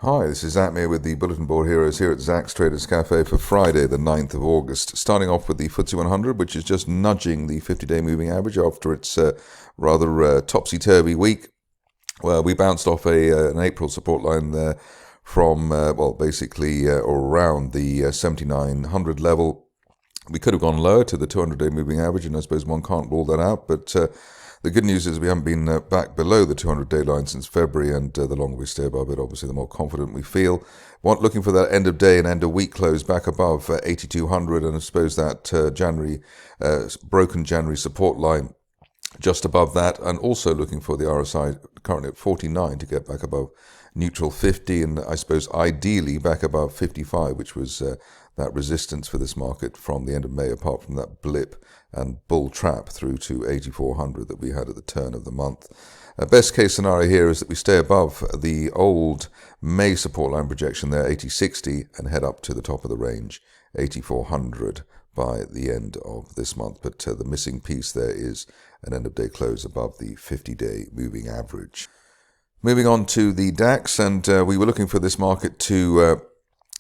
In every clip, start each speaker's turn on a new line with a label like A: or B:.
A: Hi, this is Atmir with the Bulletin Board Heroes here at Zac's Traders Cafe for Friday, the 9th of August. Starting off with the FTSE 100, which is just nudging the 50-day moving average after its rather topsy-turvy week. Well, we bounced off an April support line there from, basically or around the 7,900 level. We could have gone lower to the 200-day moving average, and I suppose one can't rule that out, but the good news is we haven't been back below the 200-day line since February, and the longer we stay above it, obviously, the more confident we feel. Looking for that end of day and end of week close back above 8,200, and I suppose that broken January support line just above that, and also looking for the RSI currently at 49 to get back above neutral 50, and I suppose ideally back above 55, which was that resistance for this market from the end of May, apart from that blip and bull trap through to 8,400 that we had at the turn of the month. Best case scenario here is that we stay above the old May support line projection there, 8060, and head up to the top of the range, 8,400 by the end of this month. But the missing piece there is an end of day close above the 50-day moving average. Moving on to the DAX, and we were looking for this market to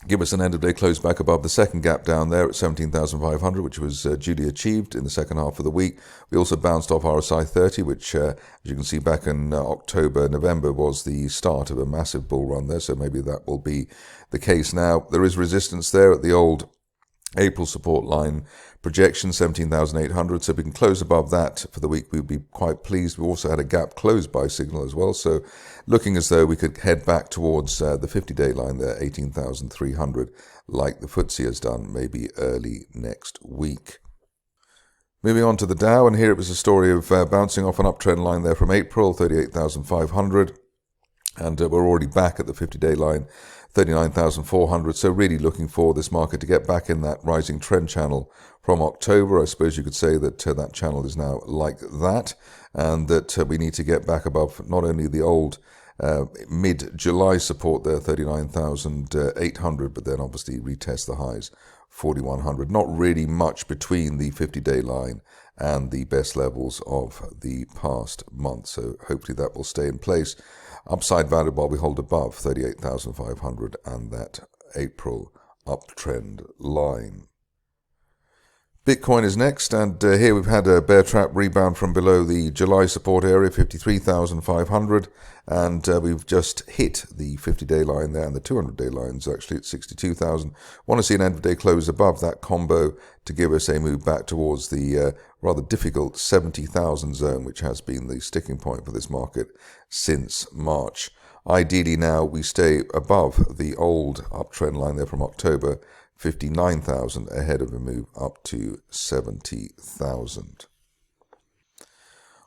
A: give us an end-of-day close back above the second gap down there at 17,500, which was duly achieved in the second half of the week. We also bounced off RSI 30, which, as you can see, back in October, November, was the start of a massive bull run there, so maybe that will be the case now. There is resistance there at the old April support line projection, 17,800, so if we can close above that for the week, we would be quite pleased. We also had a gap close by signal as well, so looking as though we could head back towards the 50-day line there, 18,300, like the FTSE has done maybe early next week. Moving on to the Dow, and here it was a story of bouncing off an uptrend line there from April, 38,500, and we're already back at the 50-day line, 39,400, so really looking for this market to get back in that rising trend channel from October. I suppose you could say that that channel is now like that, and that we need to get back above not only the old mid-July support there, 39,800, but then obviously retest the highs, 4,100. Not really much between the 50-day line and the best levels of the past month, so hopefully that will stay in place. Upside value while we hold above 38,500 and that April uptrend line. Bitcoin is next, and here we've had a bear trap rebound from below the July support area, 53,500, and we've just hit the 50-day line there, and the 200-day line's actually at 62,000. Want to see an end-of-day close above that combo to give us a move back towards the rather difficult 70,000 zone, which has been the sticking point for this market since March. Ideally now we stay above the old uptrend line there from October, 59,000, ahead of a move up to 70,000.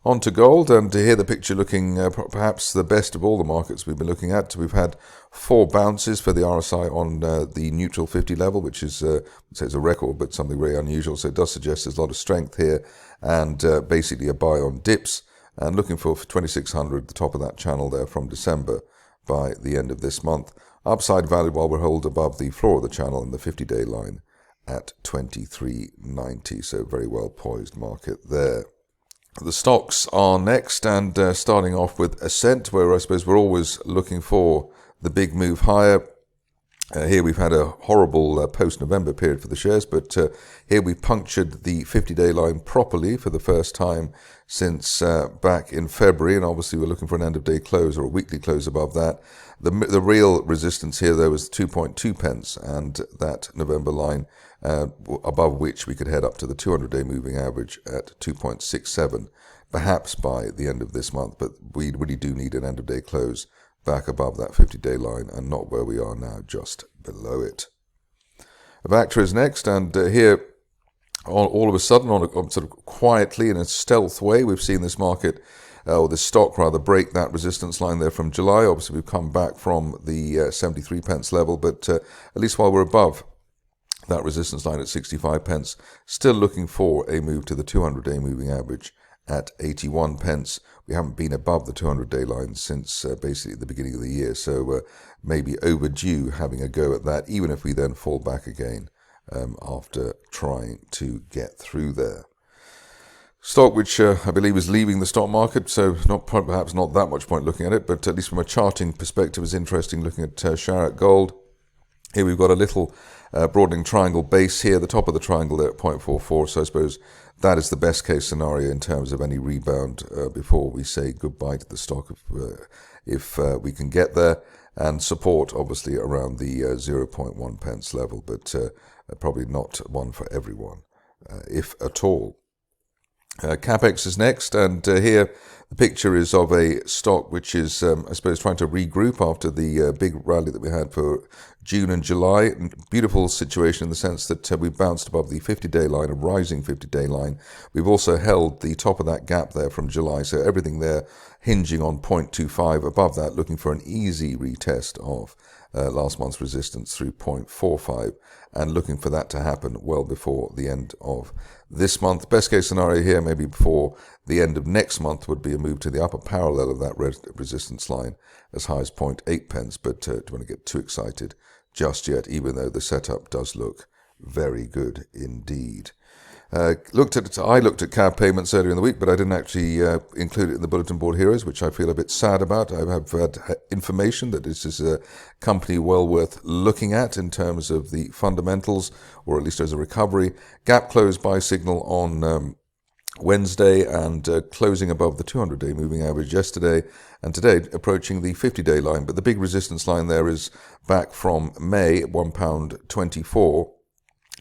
A: On to gold, and here the picture looking perhaps the best of all the markets we've been looking at. We've had 4 bounces for the RSI on the neutral 50 level, which is it's a record, but something very unusual. So it does suggest there's a lot of strength here, and basically a buy on dips, and looking for 2,600, the top of that channel there from December by the end of this month. Upside value while we're held above the floor of the channel and the 50-day line at 23.90, so very well poised market there. The stocks are next, and starting off with Ascent, where I suppose we're always looking for the big move higher. Here we've had a horrible post-November period for the shares, but here we punctured the 50-day line properly for the first time since back in February, and obviously we're looking for an end-of-day close or a weekly close above that. The real resistance here, though, was 2.2 pence, and that November line above which we could head up to the 200-day moving average at 2.67, perhaps by the end of this month, but we really do need an end-of-day close back above that 50-day line and not where we are now, just below it. Avacta is next, and here all of a sudden, on sort of quietly in a stealth way, we've seen this market, or this stock rather, break that resistance line there from July. Obviously we've come back from the 73 pence level, but at least while we're above that resistance line at 65 pence, still looking for a move to the 200-day moving average at 81 pence. We haven't been above the 200-day line since basically the beginning of the year, so maybe overdue having a go at that, even if we then fall back again after trying to get through there. Stock which I believe is leaving the stock market, so perhaps not that much point looking at it, but at least from a charting perspective is interesting looking at Chaarat Gold. Here we've got a little broadening triangle base here, the top of the triangle there at 0.44, so I suppose that is the best case scenario in terms of any rebound before we say goodbye to the stock if we can get there, and support obviously around the 0.1 pence level, but probably not one for everyone, if at all. CapEx is next, and here the picture is of a stock which is, I suppose, trying to regroup after the big rally that we had for June and July. Beautiful situation in the sense that we bounced above the 50-day line, a rising 50-day line. We've also held the top of that gap there from July, so everything there hinging on 0.25 above that, looking for an easy retest of last month's resistance through 0.45, and looking for that to happen well before the end of this month. Best case scenario here, maybe before the end of next month, would be a move to the upper parallel of that resistance line as high as 0.8 pence, but don't want to get too excited just yet, even though the setup does look very good indeed. I looked at cab payments earlier in the week, but I didn't actually include it in the bulletin board heroes, which I feel a bit sad about. I have had information that this is a company well worth looking at in terms of the fundamentals, or at least as a recovery. Gap closed buy signal on Wednesday, and closing above the 200-day moving average yesterday, and today approaching the 50-day line. But the big resistance line there is back from May at £1.24.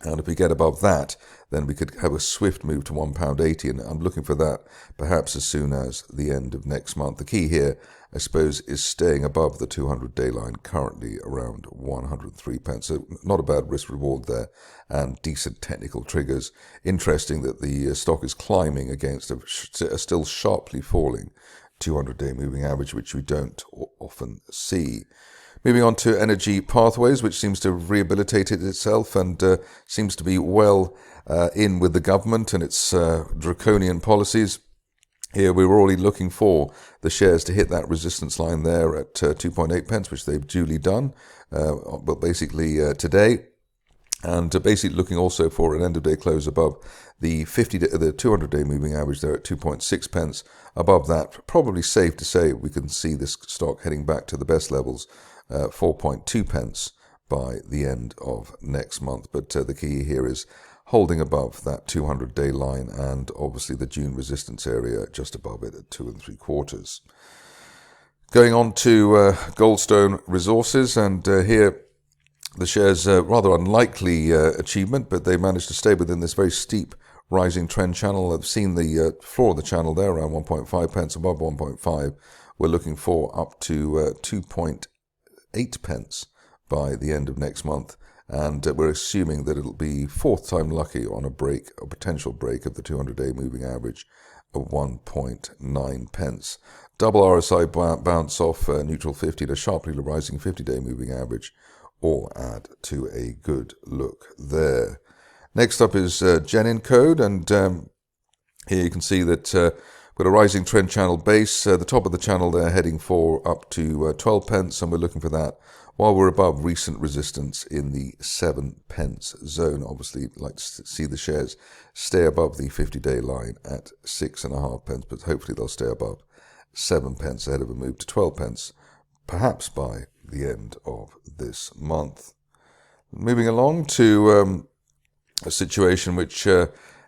A: And if we get above that, then we could have a swift move to £1.80, and I'm looking for that perhaps as soon as the end of next month. The key here, I suppose, is staying above the 200-day line, currently around 103 pence. So not a bad risk reward there, and decent technical triggers. Interesting that the stock is climbing against a still sharply falling 200-day moving average, which we don't often see. Moving on to EnergyPathways, which seems to have rehabilitated itself and seems to be well in with the government and its draconian policies. Here we were already looking for the shares to hit that resistance line there at 2.8 pence, which they've duly done, but basically today. And basically looking also for an end-of-day close above the 200-day moving average there at 2.6 pence. Above that, probably safe to say we can see this stock heading back to the best levels, 4.2 pence by the end of next month. But the key here is holding above that 200-day line, and obviously the June resistance area just above it at 2 3/4. Going on to Goldstone Resources, and here the shares, rather unlikely achievement, but they managed to stay within this very steep rising trend channel. I've seen the floor of the channel there around 1.5 pence, above 1.5. We're looking for up to 2.8 pence by the end of next month, and we're assuming that it'll be fourth time lucky on a potential break of the 200-day moving average of 1.9 pence. Double RSI bounce off neutral 50 to sharply rising 50-day moving average all add to a good look there. Next up is Genincode, and here you can see that with a rising trend channel base, the top of the channel there heading for up to 12 pence, and we're looking for that while we're above recent resistance in the 7 pence zone. Obviously, like to see the shares stay above the 50-day line at 6.5 pence, but hopefully they'll stay above 7 pence ahead of a move to 12 pence, perhaps by the end of this month. Moving along to a situation which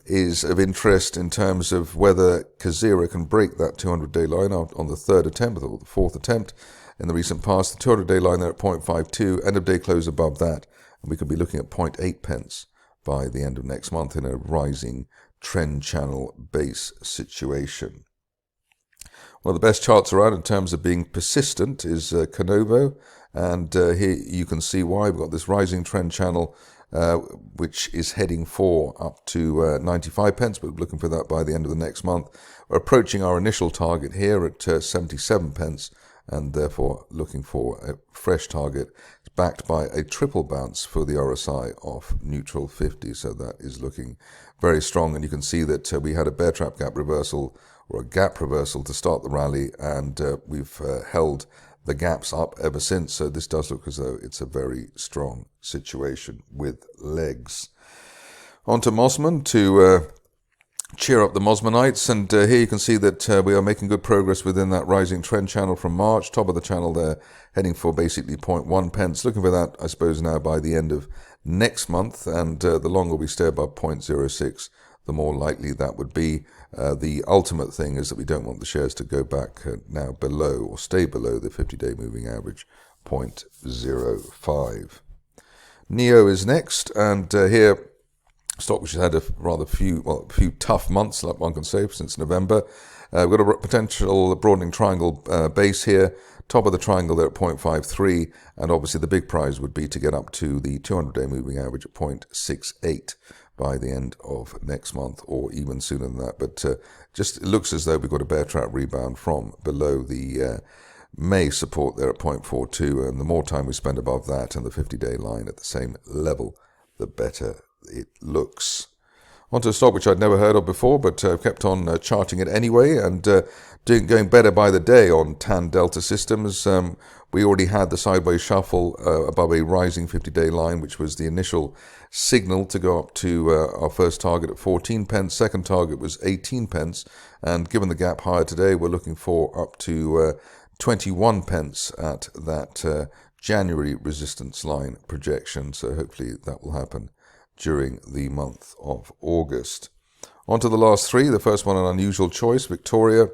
A: is of interest in terms of whether Kazera can break that 200-day line out on the third attempt, or the fourth attempt in the recent past. The 200-day line there at 0.52, end of day close above that, and we could be looking at 0.8 pence by the end of next month in a rising trend channel base situation. One of the best charts around in terms of being persistent is Kinovo, and here you can see why. We've got this rising trend channel which is heading for up to 95 pence, but we're looking for that by the end of the next month. We're approaching our initial target here at 77 pence, and therefore looking for a fresh target backed by a triple bounce for the RSI off neutral 50, so that is looking very strong. And you can see that we had a bear trap gap reversal, or a gap reversal, to start the rally, and we've held the gaps up ever since, so this does look as though it's a very strong situation with legs. On to Mosman to cheer up the Mosmanites, and here you can see that we are making good progress within that rising trend channel from March. Top of the channel there, heading for basically 0.1 pence. Looking for that, I suppose, now by the end of next month, and the longer we stay above 0.06, the more likely that would be. The ultimate thing is that we don't want the shares to go back now below or stay below the 50-day moving average, 0.05. NEO is next, and here, stock which has had a rather few tough months, like one can say, since November. We've got a potential broadening triangle base here. Top of the triangle there at 0.53, and obviously the big prize would be to get up to the 200-day moving average at 0.68 by the end of next month, or even sooner than that. But just it looks as though we've got a bear trap rebound from below the May support there at 0.42, and the more time we spend above that and the 50-day line at the same level, the better it looks. Onto a stock which I'd never heard of before, but kept on charting it anyway, and going better by the day on Tan Delta Systems. We already had the sideways shuffle above a rising 50-day line, which was the initial signal to go up to our first target at 14 pence. Second target was 18 pence, and given the gap higher today, we're looking for up to 21 pence at that January resistance line projection. So hopefully that will happen during the month of August. On to the last three. The first one, an unusual choice, Victoria.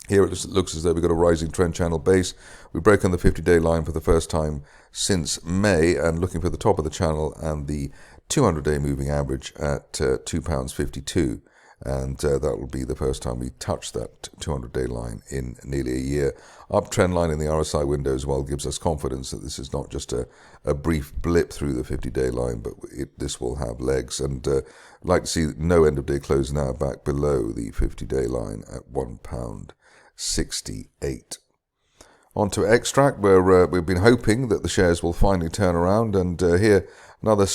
A: Here it looks as though we've got a rising trend channel base. We've broken the 50-day line for the first time since May, and looking for the top of the channel and the 200-day moving average at £2.52. And that will be the first time we touch that 200-day line in nearly a year. Uptrend line in the RSI window as well gives us confidence that this is not just a brief blip through the 50-day line, but this will have legs. And I'd like to see no end-of-day close now back below the 50-day line at £1.68. On to Xtract, where we've been hoping that the shares will finally turn around, and here another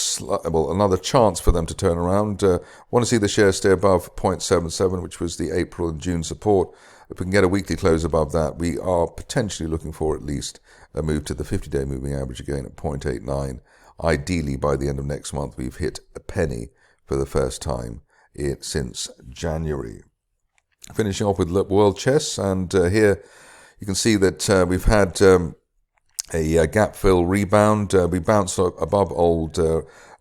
A: chance for them to turn around. Want to see the shares stay above 0.77, which was the April and June support. If we can get a weekly close above that, we are potentially looking for at least a move to the 50-day moving average again at 0.89. Ideally, by the end of next month, we've hit a penny for the first time since January. Finishing off with World Chess, and here you can see that we've had a gap fill rebound. We bounced above old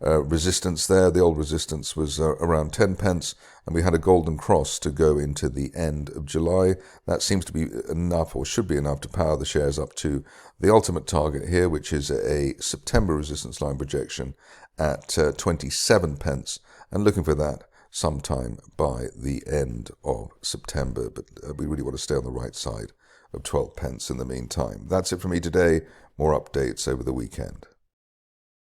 A: resistance there. The old resistance was around 10 pence, and we had a golden cross to go into the end of July. That seems to be enough, or should be enough, to power the shares up to the ultimate target here, which is a September resistance line projection at 27 pence, and looking for that sometime by the end of September. But we really want to stay on the right side of 12 pence in the meantime. That's it from me today. More updates over the weekend.